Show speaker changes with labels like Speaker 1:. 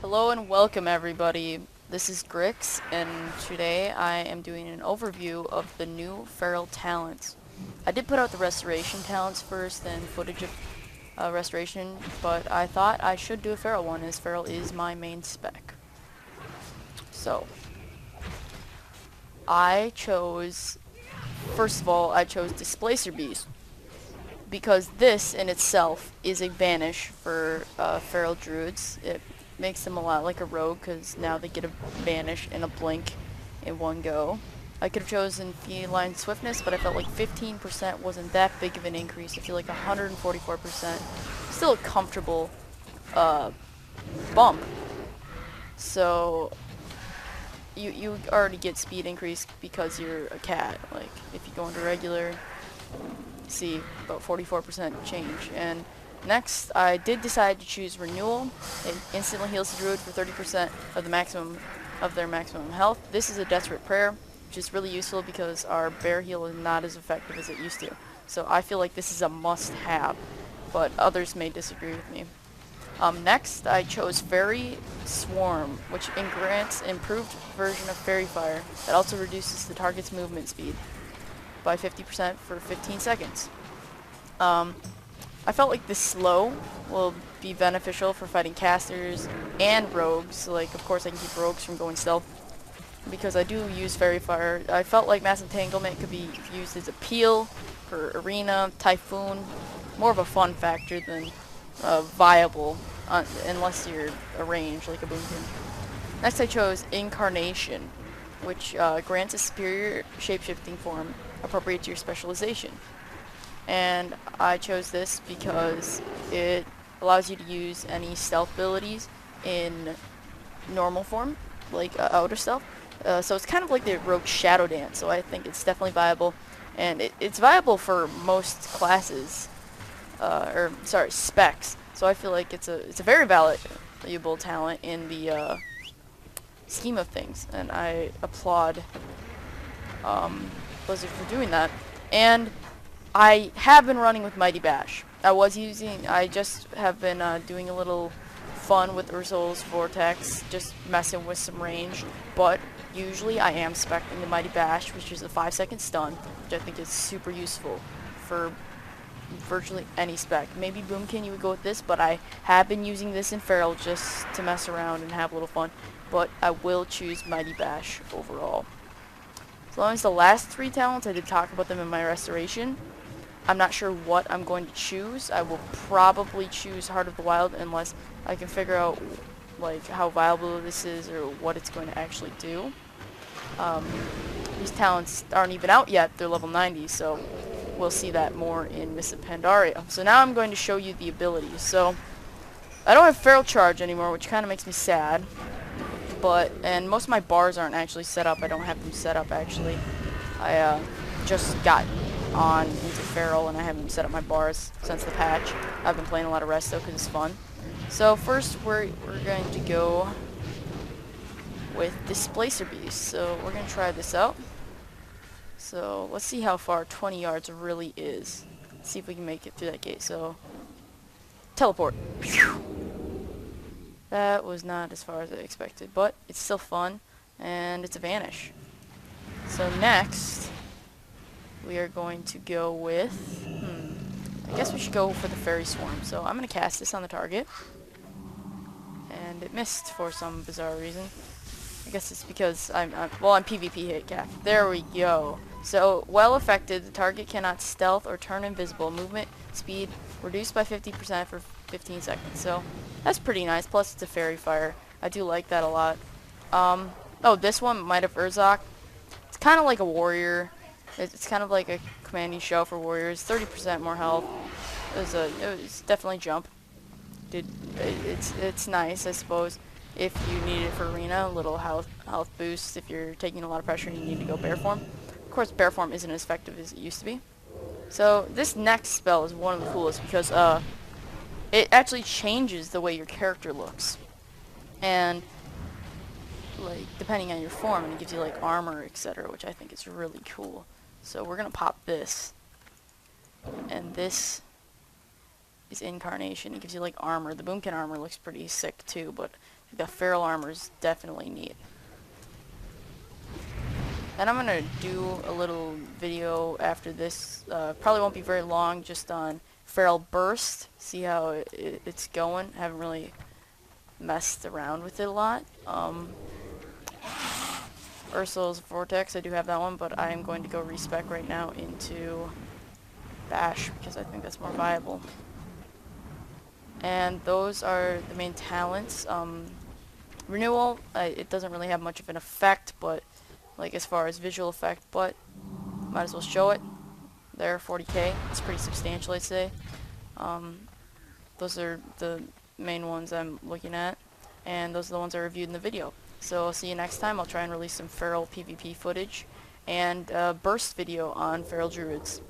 Speaker 1: Hello and welcome everybody. This is Grixx, and today I am doing an overview of the new feral talents. I did put out the restoration talents first, then footage of restoration, but I thought I should do a feral one as feral is my main spec. So, first of all, I chose Displacer Beast because this in itself is a banish for feral druids. It makes them a lot like a rogue because now they get a banish and a blink in one go. I could have chosen feline swiftness, but I felt like 15% wasn't that big of an increase. I feel like 144%, still a comfortable bump. So you already get speed increase because you're a cat. Like if you go into regular, see about 44% change. And next, I did decide to choose Renewal. It instantly heals the Druid for 30% of their maximum health. This is a Desperate Prayer, which is really useful because our Bear Heal is not as effective as it used to. So I feel like this is a must-have, but others may disagree with me. Next, I chose Fairy Swarm, which grants improved version of Fairy Fire that also reduces the target's movement speed by 50% for 15 seconds. I felt like this slow will be beneficial for fighting casters and rogues. Like, of course, I can keep rogues from going stealth because I do use Fairy Fire. I felt like Mass Entanglement could be used as a peel for Arena, Typhoon. More of a fun factor than viable, unless you're a range like a Boomkin. Next, I chose Incarnation, which grants a superior shapeshifting form appropriate to your specialization. And I chose this because it allows you to use any stealth abilities in normal form, like outer stealth. So it's kind of like the Rogue Shadow Dance, so I think it's definitely viable. And it's viable for most classes, specs. So I feel like it's a very valuable talent in the scheme of things, and I applaud Blizzard for doing that. And I have been running with Mighty Bash. I just have been doing a little fun with Ursul's Vortex, just messing with some range, but usually I am spec'ing the Mighty Bash, which is a 5-second stun, which I think is super useful for virtually any spec. Maybe Boomkin you would go with this, but I have been using this in Feral just to mess around and have a little fun, but I will choose Mighty Bash overall. As long as the last 3 talents, I did talk about them in my restoration. I'm not sure what I'm going to choose. I will probably choose Heart of the Wild unless I can figure out like how viable this is or what it's going to actually do. These talents aren't even out yet. They're level 90, so we'll see that more in Mists of Pandaria. So now I'm going to show you the abilities. So I don't have Feral Charge anymore, which kind of makes me sad. And most of my bars aren't actually set up. I don't have them set up actually. I just got on into Feral and I haven't set up my bars since the patch. I've been playing a lot of Resto because it's fun. So first we're going to go with Displacer Beast. So we're going to try this out. So let's see how far 20 yards really is. Let's see if we can make it through that gate. So teleport. That was not as far as I expected, but it's still fun and it's a vanish. So next we are going to go with, I guess we should go for the Fairy Swarm. So I'm going to cast this on the target. And it missed for some bizarre reason. I guess it's because I'm PvP hit cap. There we go. So, well affected, the target cannot stealth or turn invisible. Movement speed reduced by 50% for 15 seconds. So, that's pretty nice. Plus, it's a Fairy Fire. I do like that a lot. Oh, this one, Might of Urzok. It's kind of like a warrior. It's kind of like a commanding shell for warriors. 30% more health. It was definitely jump. It's nice, I suppose. If you need it for arena, a little health boost. If you're taking a lot of pressure and you need to go bear form. Of course, bear form isn't as effective as it used to be. So this next spell is one of the coolest because it actually changes the way your character looks. And like depending on your form, and it gives you like armor, etc., which I think is really cool. So we're gonna pop this, and this is Incarnation. It gives you like armor. The Boomkin armor looks pretty sick too, but The feral armor is definitely neat. And I'm gonna do a little video after this. Probably won't be very long, just on feral burst. See how it's going. I haven't really messed around with it a lot. Ursul's Vortex, I do have that one, but I am going to go respec right now into Bash because I think that's more viable. And those are the main talents. Renewal, it doesn't really have much of an effect, but like as far as visual effect, but might as well show it. There, 40k. It's pretty substantial, I'd say. Those are the main ones I'm looking at, and those are the ones I reviewed in the video. So I'll see you next time. I'll try and release some feral PvP footage and a burst video on feral druids.